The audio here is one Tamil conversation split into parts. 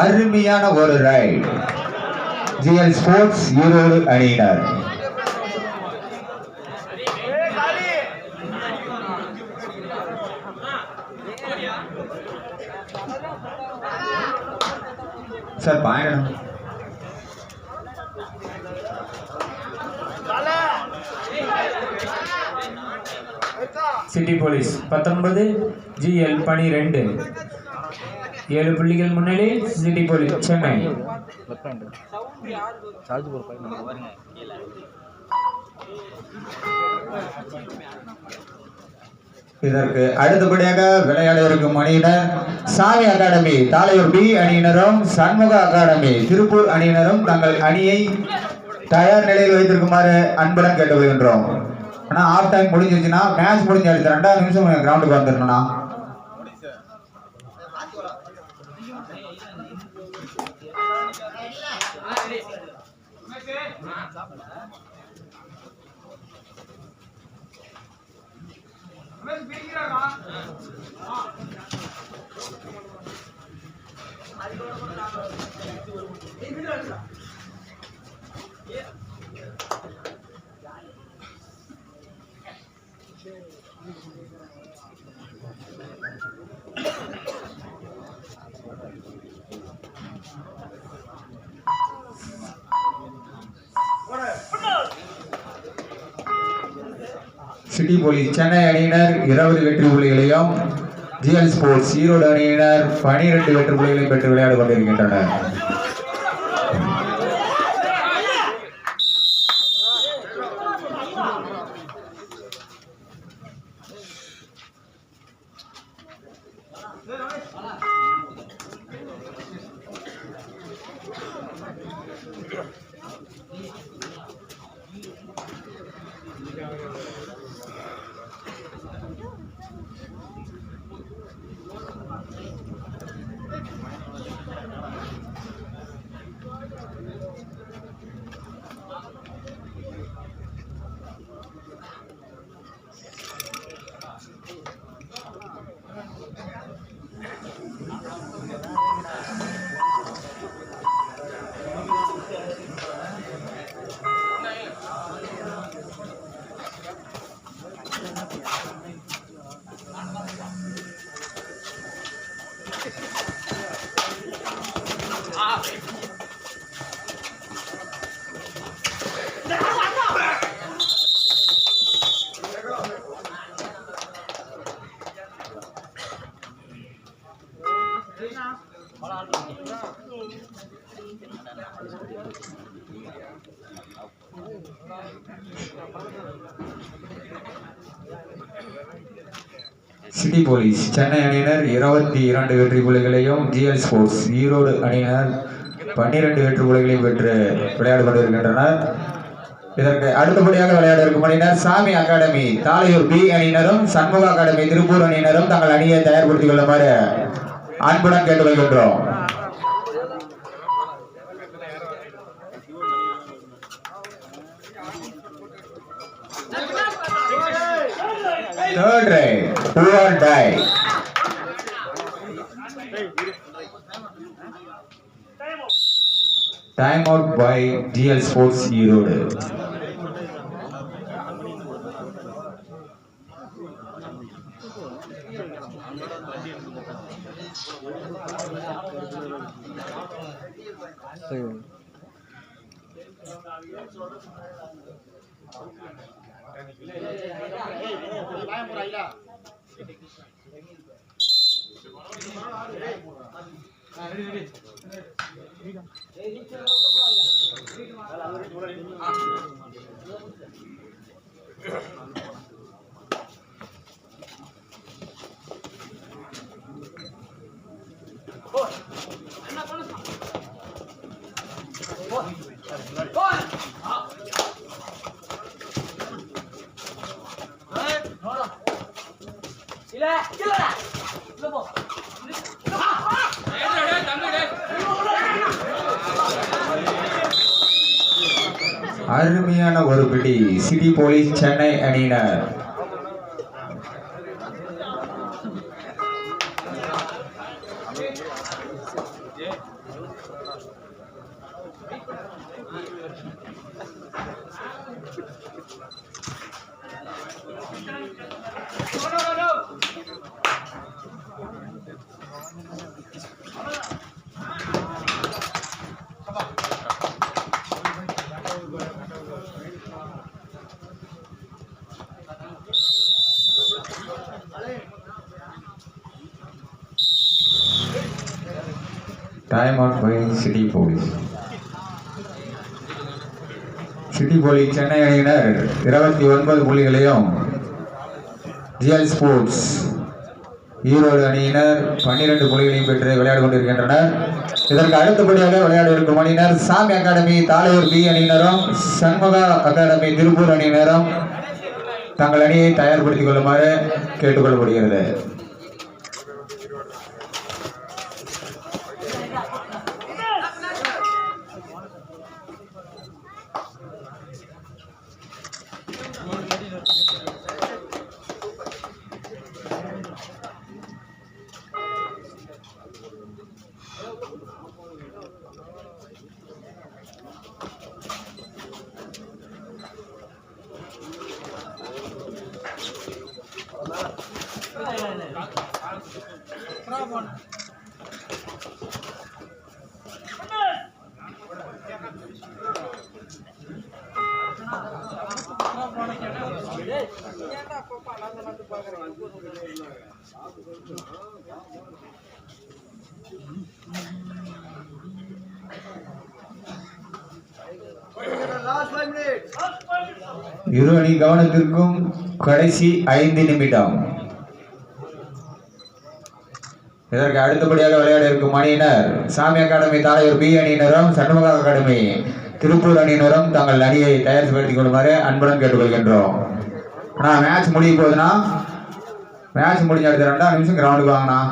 அருமையான ஒரு ரைட் ஜிஎல் ஸ்போர்ட்ஸ் ஈரோடு அணியினர். Sir point city police 19 GL 12 7 புள்ளிகள் முன்னிலை சிட்டி போலீஸ் சென்னை. இதற்கு அடுத்தபடியாக விளையாட இருக்கும் அணியினர் சாமி அகாடமி தாளையூர் பி அணியினரும் சண்முக அகாடமி திருப்பூர் அணியினரும் தங்கள் அணியை தயார் நிலையில் வைத்திருக்குமாறு அன்புடன் கேட்டுக்கொள்கின்றோம். ஆனா ஆஃப் டைம் முடிஞ்சிருச்சுன்னா மேட்ச் முடிஞ்சு அடுத்த 2 நிமிஷம் கிரவுண்டுக்கு வந்துடணும்னா. சிட்டி போலீஸ் சென்னை அணியினர் 20 வெற்றி புள்ளிகளையும் ஜிஎல் ஸ்போர்ட்ஸ் ஈரோடு அணியினர் 12 வெற்றி புள்ளிகளையும் பெற்று விளையாடி கொண்டிருக்கின்றனர். சிட்டி போலீஸ் சென்னை அணியினர் 22 வெற்றி புள்ளிகளையும் ஜிஎல் ஸ்போர்ட்ஸ் ஈரோடு அணியினர் 12 வெற்றி புள்ளிகளையும் பெற்று விளையாடி கொண்டிருக்கின்றனர். இதற்கு அடுத்தபடியாக விளையாட இருக்கும் அணியினர் சாமி அகாடமி தாளையூர் பி அணியினரும் சண்முக அகாடமி திருப்பூர் அணியினரும் தங்கள் அணியை தயார்படுத்திக் கொள்ளுமாறு அன்புடன் கேட்டுக்கொள்கின்றோம். Third right, do or die. Time out by GL Sports Erode. அருமையான ஒரு பிடி சிட்டி போலீஸ் சென்னை அணியினர். Time out by City Police. City police Chennai அணியினர் 29 புள்ளிகளையும், ஜிஎல் ஸ்போர்ட்ஸ் ஈரோடு அணியினர் 12 புள்ளிகளையும் பெற்று விளையாடி கொண்டிருக்கின்றனர். இதற்கு அடுத்தபடியாக விளையாட இருக்கும் அணியினர் சாமி அகாடமி தாளையூர் பி அணியினரும் சண்முகா அகாடமி திருப்பூர் அணியினரும் தங்கள் அணியை தயார்படுத்திக் கொள்ளுமாறு கேட்டுக்கொள்ளப்படுகிறது. இரு அணி கவனத்திற்கும் கடைசி 5 நிமிடம். இதற்கு அடுத்தபடியாக விளையாட இருக்கும் அணியினர் சாமி அகாடமி தாளையூர் பி அணியினரும் சண்முகா அகாடமி திருப்பூர் அணியினரும் தங்கள் அணியை தயார்படுத்திக் கொள்ளுமாறு அன்புடன் கேட்டுக்கொள்கின்றோம். ஆனால் மேட்ச் முடிய போகுதுன்னா மேட்ச் முடிஞ்ச அடுத்த 2 நிமிஷம் கிரவுண்டுக்கு வாங்கண்ணா.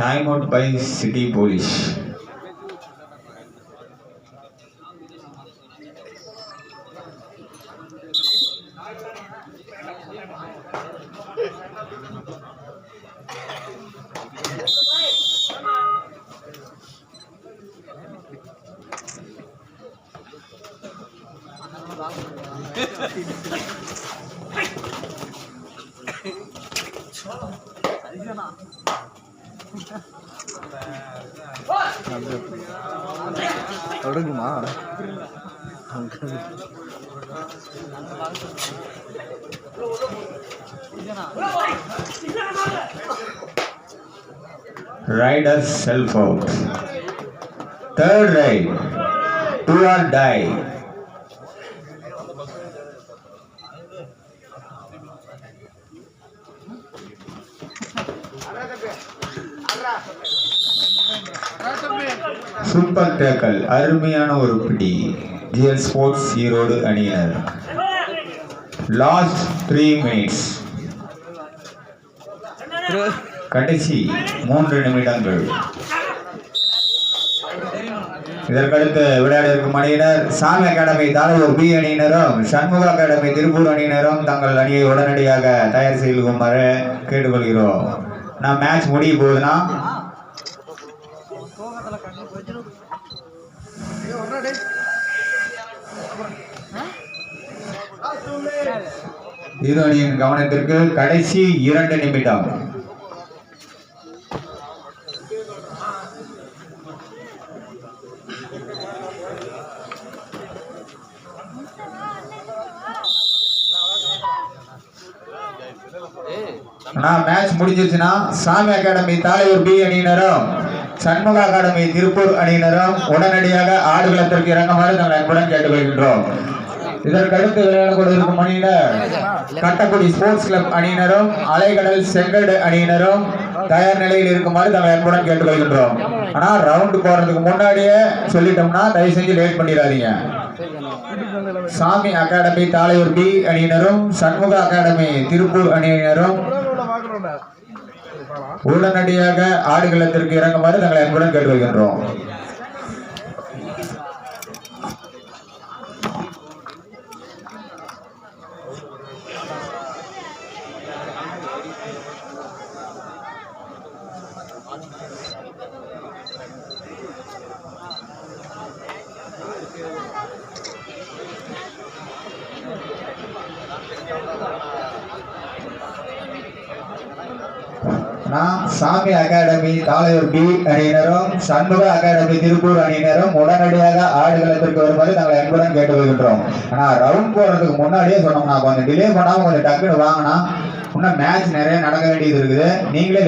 Time out by City Police. Riders self out. Third ride. Do or die. Super tackle, அருமையான ஒரு பிடி. ஜிஎல் ஸ்போர்ட்ஸ் ஈரோடு அணியினர். லாஸ்ட் 3 மினிட்ஸ், கடைசி 3 நிமிடங்கள். இதற்கடுத்து விளையாட இருக்கும் அணியினர் சாமி அகாடமி தாளையூர் பி அணியினரும் சண்முக அகாடமி திருப்பூர் அணியினரும் தங்கள் அணியை உடனடியாக தயார் செய்யுமாறு கேட்டுக்கொள்கிறோம். நான் மேட்ச் முடிய போகுதுன்னா இரு அணியின் கவனத்திற்கு கடைசி 2 நிமிடம். மேட்ச் முடிஞ்சிருச்சுன்னா சாமி அகாடமி தாளையூர் பி அணியினரும் சண்முக அகாடமி திருப்பூர் அணியினரும் உடனடியாக ஆடுகளத்திற்கு இறங்குமாறு நாங்கள் அன்புடன் கேட்டுக்கொள்கின்றோம். இதற்கடுத்து விளையாட கொண்டிருக்கும் அணியினர் கட்டக்குடி ஸ்போர்ட்ஸ் கிளப் அணியினரும் அலைகடல் செங்கடு அணியினரும் தயார் நிலையில் இருக்குமாறு நாங்கள் அன்புடன் கேட்டுக்கொள்கின்றோம். ஆனா ரவுண்ட் போறதுக்கு முன்னாடியே சொல்லிட்டோம்னா தயவு செஞ்சு லேட் பண்ணிடாதீங்க. சாமி அகாடமி தாளையூர் பி அணியினரும் சண்முக அகாடமி திருப்பூர் அணியினரும் உடனடியாக ஆடுகளத்திற்கு இறங்குமாறு நாங்கள் அன்புடன் கேட்டுக்கொள்கின்றோம். சாமி அகாடமி தாளையூர் பி அணியினரும் சண்முக அகாடமி திருப்பூர் அணியினரும் உடனடியாக ஆடுகளத்திற்கு வருமாறு நாங்கள் அன்புடன் கேட்டுக்கொள்கின்றோம். ஆனா ரவுண்ட் போறதுக்கு முன்னாடியே சொன்னோம்னா கொஞ்சம் டிலே பண்ணாம கொஞ்சம் டக்குன்னு வாங்கினா இன்னும் மேட்ச் நிறைய நடக்க வேண்டியது இருக்குது. நீங்களே